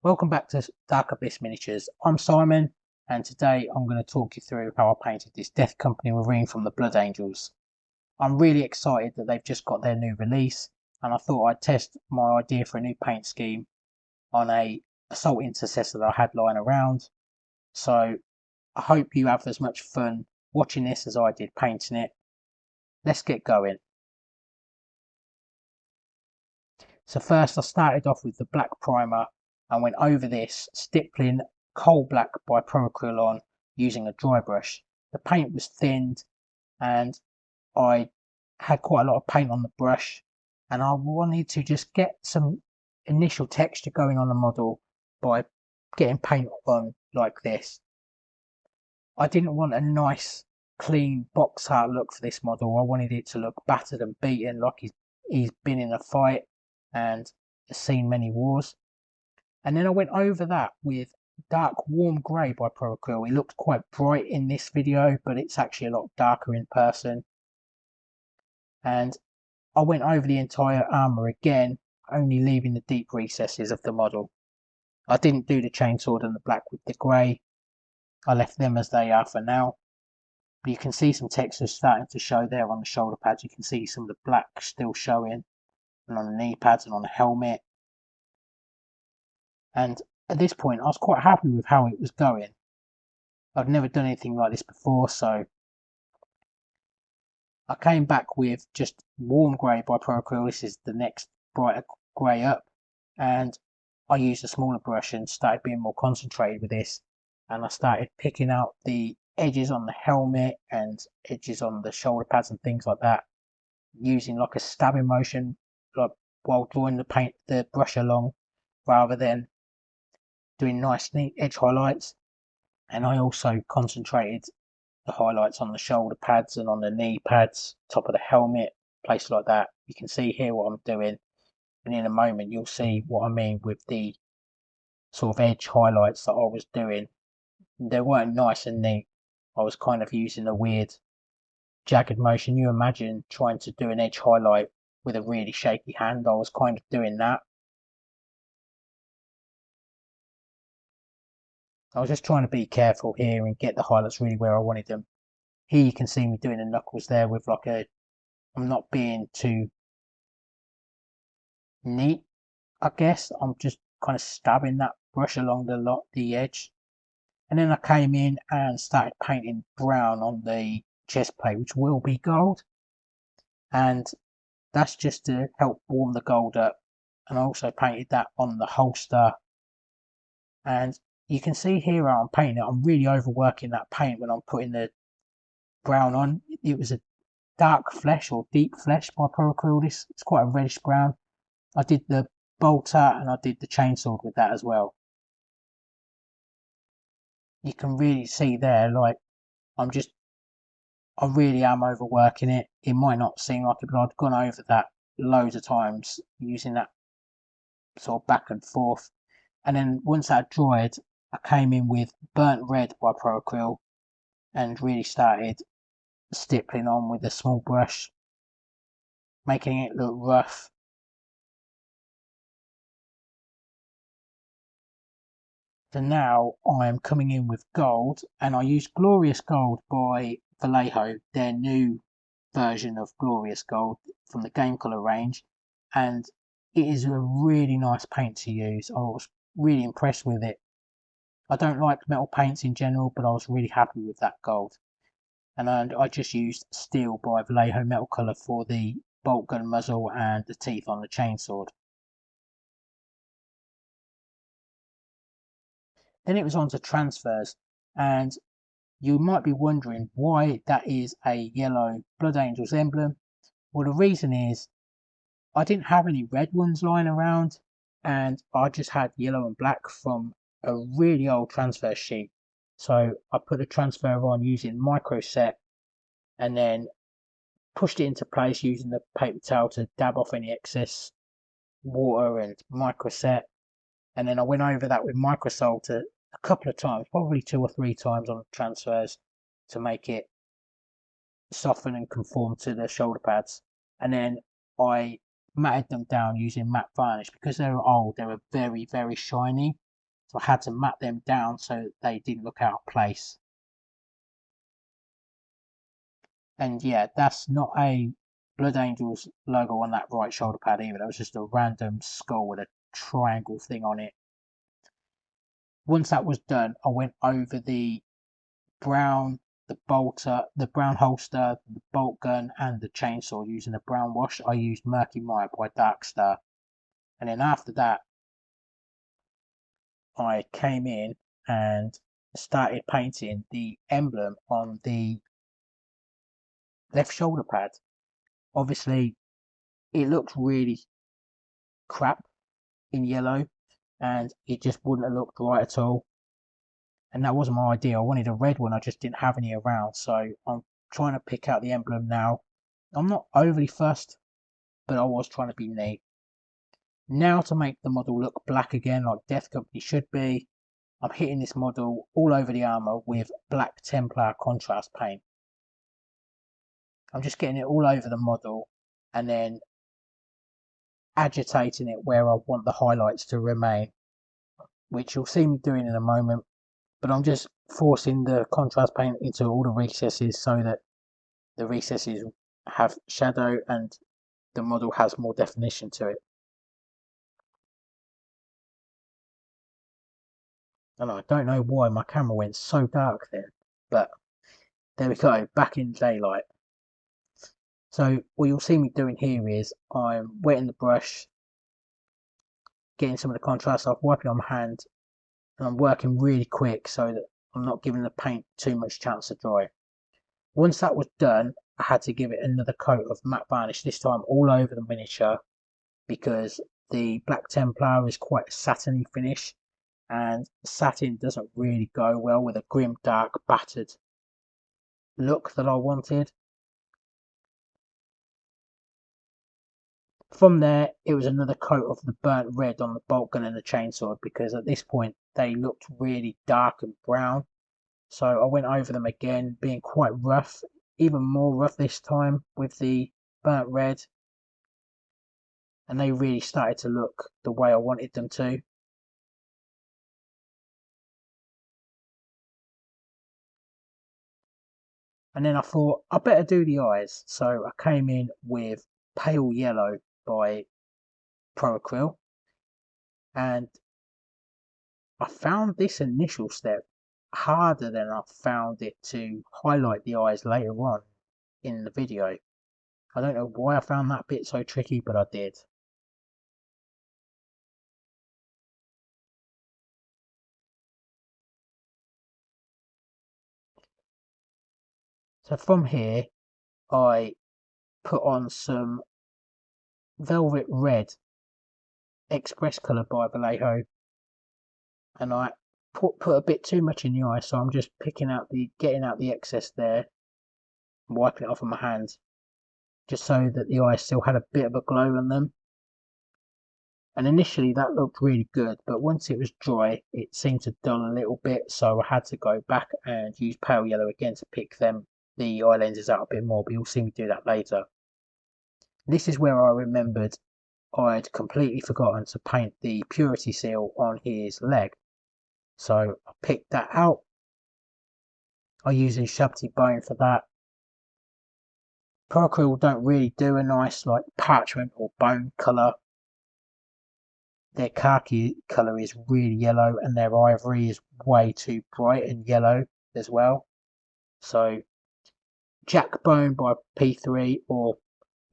Welcome back to Dark Abyss Miniatures. I'm Simon, and today I'm going to talk you through how I painted this Death Company Marine from the Blood Angels. I'm really excited that they've just got their new release, and I thought I'd test my idea for a new paint scheme on a Assault Intercessor that I had lying around. So I hope you have as much fun watching this as I did painting it. Let's get going. So first I started off with the black primer and went over this, stippling coal black by acryl on using a dry brush. The paint was thinned and I had quite a lot of paint on the brush, and I wanted to just get some initial texture going on the model by getting paint on like this. I didn't want a nice clean box art look for this model. I wanted it to look battered and beaten, like he's been in a fight and has seen many wars. And then I went over that with dark warm grey by Acryl. It looked quite bright in this video, but it's actually a lot darker in person. And I went over the entire armour again, only leaving the deep recesses of the model. I didn't do the chainsword and the black with the grey. I left them as they are for now. But you can see some textures starting to show there on the shoulder pads. You can see some of the black still showing, and on the knee pads and on the helmet. And at this point I was quite happy with how it was going. I've never done anything like this before, so I came back with just warm grey by Acryl. This is the next brighter grey up, and I used a smaller brush and started being more concentrated with this, and I started picking out the edges on the helmet and edges on the shoulder pads and things like that, using like a stabbing motion, like while drawing the brush along, rather than doing nice neat edge highlights. And I also concentrated the highlights on the shoulder pads and on the knee pads, top of the helmet, places like that. You can see here what I'm doing, and in a moment you'll see what I mean with the sort of edge highlights that I was doing. They weren't nice and neat. I was kind of using a weird jagged motion. You imagine trying to do an edge highlight with a really shaky hand. I was kind of doing that. I was just trying to be careful here and get the highlights really where I wanted them. Here you can see me doing the knuckles there with like I'm not being too neat, I guess. I'm just kind of stabbing that brush along the edge. And then I came in and started painting brown on the chest plate, which will be gold. And that's just to help warm the gold up. And I also painted that on the holster. And you can see here how I'm painting it. I'm really overworking that paint when I'm putting the brown on. It was a dark flesh or deep flesh by Acryl. It's quite a reddish brown. I did the bolter and I did the chainsword with that as well. You can really see there, like I really am overworking it. It might not seem like it, but I've gone over that loads of times using that sort of back and forth. And then once that dried, I came in with burnt red by Acryl and really started stippling on with a small brush, making it look rough. So now I'm coming in with gold, and I use Glorious Gold by Vallejo, their new version of Glorious Gold from the Game Colour range, and it is a really nice paint to use. I was really impressed with it. I don't like metal paints in general, but I was really happy with that gold. And I just used Steel by Vallejo Metal Colour for the bolt gun muzzle and the teeth on the chainsword. Then it was on to transfers, and you might be wondering why that is a yellow Blood Angels emblem. Well, the reason is I didn't have any red ones lying around, and I just had yellow and black from a really old transfer sheet. So I put the transfer on using micro set and then pushed it into place using the paper towel to dab off any excess water and micro set. And then I went over that with microsalt a couple of times, probably 2 or 3 times on the transfers to make it soften and conform to the shoulder pads. And then I matted them down using matte varnish. Because they were old, they were very, very shiny. So I had to mat them down so they didn't look out of place. And yeah, that's not a Blood Angels logo on that right shoulder pad either. That was just a random skull with a triangle thing on it. Once that was done, I went over the brown, the bolter, the brown holster, the bolt gun, and the chainsaw using a brown wash. I used Murky Mire by Darkstar. And then after that, I came in and started painting the emblem on the left shoulder pad. Obviously, it looked really crap in yellow and it just wouldn't have looked right at all. And that wasn't my idea. I wanted a red one, I just didn't have any around. So I'm trying to pick out the emblem now. I'm not overly fussed, but I was trying to be neat. Now to make the model look black again like Death Company should be, I'm hitting this model all over the armour with black Templar contrast paint. I'm just getting it all over the model and then agitating it where I want the highlights to remain, which you'll see me doing in a moment, but I'm just forcing the contrast paint into all the recesses so that the recesses have shadow and the model has more definition to it. And I don't know why my camera went so dark then, but there we go, back in daylight. So what you'll see me doing here is I'm wetting the brush, getting some of the contrast off, wiping on my hand, and I'm working really quick so that I'm not giving the paint too much chance to dry. Once that was done, I had to give it another coat of matte varnish, this time all over the miniature, because the Black Templar is quite a satiny finish, and satin doesn't really go well with a grim, dark, battered look that I wanted. From there, it was another coat of the burnt red on the bolt gun and the chainsaw, because at this point they looked really dark and brown. So I went over them again, being quite rough, even more rough this time with the burnt red, and they really started to look the way I wanted them to. And then I thought I better do the eyes, so I came in with Pale Yellow by Acryl, and I found this initial step harder than I found it to highlight the eyes later on in the video. I don't know why I found that bit so tricky, but I did. So from here, I put on some Velvet Red Express Colour by Vallejo, and I put a bit too much in the eye, so I'm just getting out the excess there, and wiping it off with my hands, just so that the eyes still had a bit of a glow on them. And initially that looked really good, but once it was dry, it seemed to dull a little bit, so I had to go back and use Pale Yellow again to pick the eye lenses out a bit more, but you'll see me do that later. This is where I remembered I'd completely forgotten to paint the purity seal on his leg. So I picked that out. I use a Shabty bone for that. Acryl don't really do a nice like parchment or bone colour. Their khaki colour is really yellow and their ivory is way too bright and yellow as well. So Jack Bone by P3 or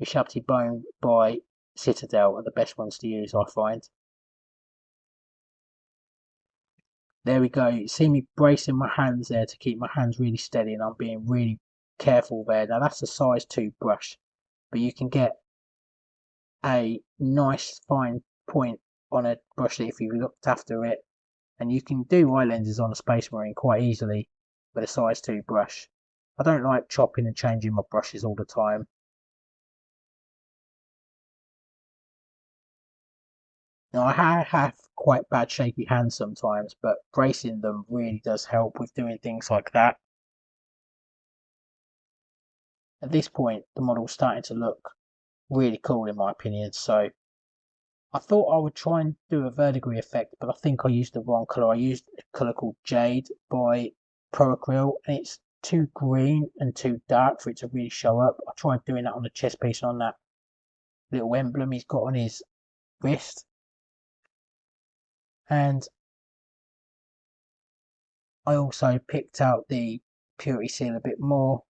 Shabty Bone by Citadel are the best ones to use, I find. There we go. You see me bracing my hands there to keep my hands really steady, and I'm being really careful there. Now that's a size 2 brush, but you can get a nice fine point on a brush if you looked after it, and you can do eye lenses on a Space Marine quite easily with a size 2 brush. I don't like chopping and changing my brushes all the time. Now I have quite bad shaky hands sometimes, but bracing them really does help with doing things like that. At this point, the model's starting to look really cool in my opinion, so I thought I would try and do a verdigris effect, but I think I used the wrong colour. I used a colour called Jade by Pro Acryl, and it's too green and too dark for it to really show up. I tried doing that on the chest piece on that little emblem he's got on his wrist, and I also picked out the purity seal a bit more.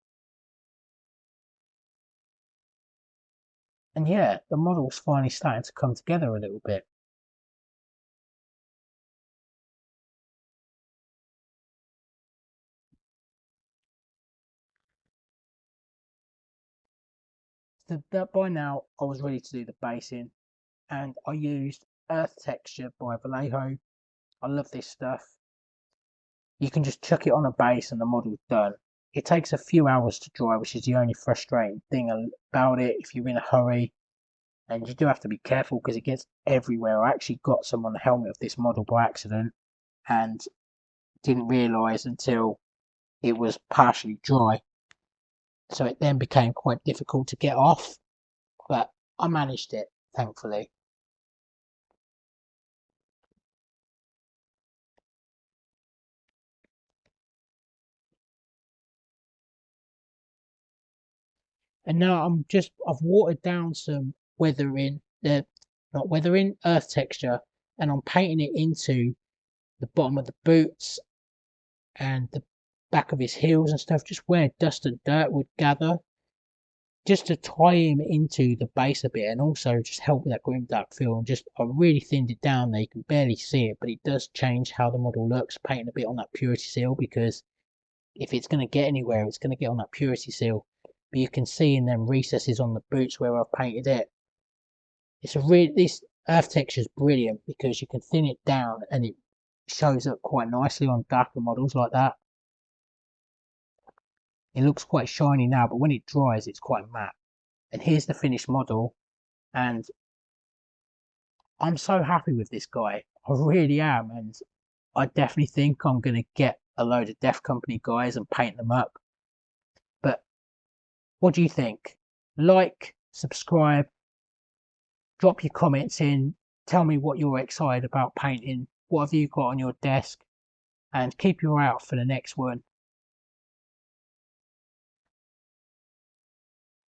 And yeah, the model's finally starting to come together a little bit. So that by now I was ready to do the basing, and I used Earth Texture by Vallejo. I love this stuff. You can just chuck it on a base and the model's done. It takes a few hours to dry, which is the only frustrating thing about it if you're in a hurry. And you do have to be careful because it gets everywhere. I actually got some on the helmet of this model by accident and didn't realise until it was partially dry. So it then became quite difficult to get off, but I managed it, thankfully. And now I've watered down some weathering, not weathering, earth texture, and I'm painting it into the bottom of the boots and the back of his heels and stuff, just where dust and dirt would gather, just to tie him into the base a bit and also just help with that grimdark feel. And just I really thinned it down there, you can barely see it, but it does change how the model looks, painting a bit on that purity seal, because if it's going to get anywhere, it's going to get on that purity seal. But you can see in them recesses on the boots where I've painted it. This earth texture is brilliant because you can thin it down and it shows up quite nicely on darker models like that. It looks quite shiny now, but when it dries, it's quite matte. And here's the finished model, and I'm so happy with this guy. I really am, and I definitely think I'm going to get a load of Def Company guys and paint them up. But what do you think? Like, subscribe, drop your comments in, tell me what you're excited about painting, what have you got on your desk, and keep your eye out for the next one.